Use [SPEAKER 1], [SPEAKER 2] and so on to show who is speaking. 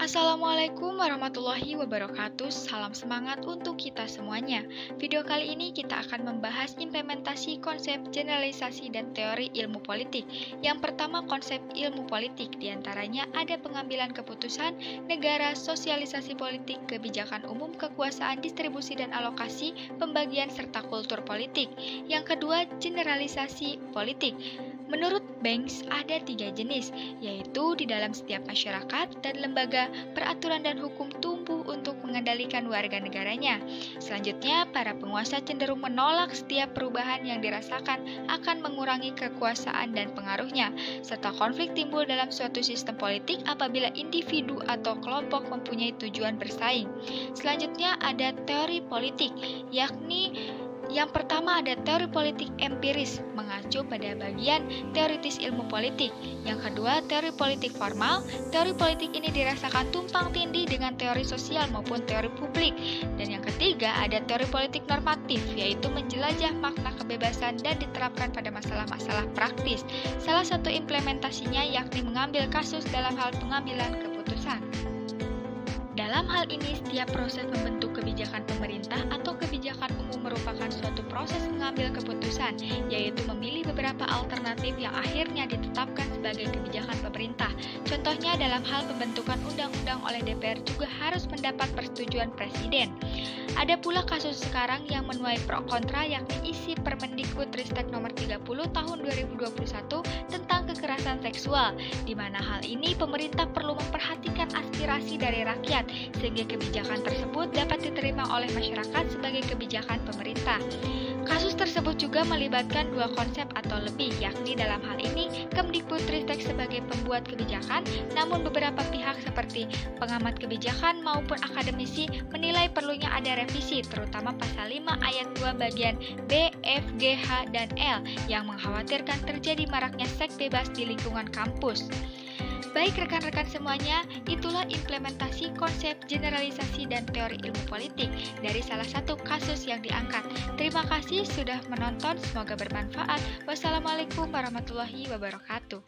[SPEAKER 1] Assalamualaikum warahmatullahi wabarakatuh. Salam semangat untuk kita semuanya. Video kali ini kita akan membahas implementasi konsep generalisasi dan teori ilmu politik. Yang pertama, konsep ilmu politik, diantaranya ada pengambilan keputusan, negara, sosialisasi politik, kebijakan umum, kekuasaan, distribusi dan alokasi, pembagian serta kultur politik. Yang kedua, generalisasi politik. Menurut Banks, ada 3 jenis, yaitu di dalam setiap masyarakat dan lembaga, peraturan dan hukum tumbuh untuk mengendalikan warga negaranya. Selanjutnya, para penguasa cenderung menolak setiap perubahan yang dirasakan akan mengurangi kekuasaan dan pengaruhnya, serta konflik timbul dalam suatu sistem politik apabila individu atau kelompok mempunyai tujuan bersaing. Selanjutnya ada teori politik, yakni yang pertama ada teori politik empiris, mengacu pada bagian teoritis ilmu politik. Yang kedua, teori politik formal. Teori politik ini dirasakan tumpang tindih dengan teori sosial maupun teori publik. Dan yang ketiga, ada teori politik normatif, yaitu menjelajah makna kebebasan dan diterapkan pada masalah-masalah praktis. Salah satu implementasinya yakni mengambil kasus dalam hal pengambilan keputusan. Dalam hal ini, setiap proses membentuk kebijakan pemerintah atau kebijakan umum merupakan suatu proses mengambil keputusan, yaitu memilih beberapa alternatif yang akhirnya ditetapkan sebagai kebijakan pemerintah. Contohnya dalam hal pembentukan undang-undang oleh DPR juga harus mendapat persetujuan Presiden. Ada pula kasus sekarang yang menuai pro kontra, yakni isi Permendikbudristek nomor 30 tahun 2021 tentang kekerasan seksual, di mana hal ini pemerintah perlu memperhatikan aspirasi dari rakyat, sehingga kebijakan tersebut dapat diterima oleh masyarakat sebagai kebijakan pemerintah. Kasus tersebut juga melibatkan dua konsep atau lebih, yakni dalam hal ini Kemdikbudristek sebagai pembuat kebijakan, namun beberapa pihak seperti pengamat kebijakan maupun akademisi menilai perlunya ada revisi, terutama pasal 5 ayat 2 bagian B, F, G, H, dan L yang mengkhawatirkan terjadi maraknya seks bebas di lingkungan kampus. Baik rekan-rekan semuanya, itulah implementasi konsep generalisasi dan teori ilmu politik dari salah satu kasus yang diangkat. Terima kasih sudah menonton, semoga bermanfaat. Wassalamualaikum warahmatullahi wabarakatuh.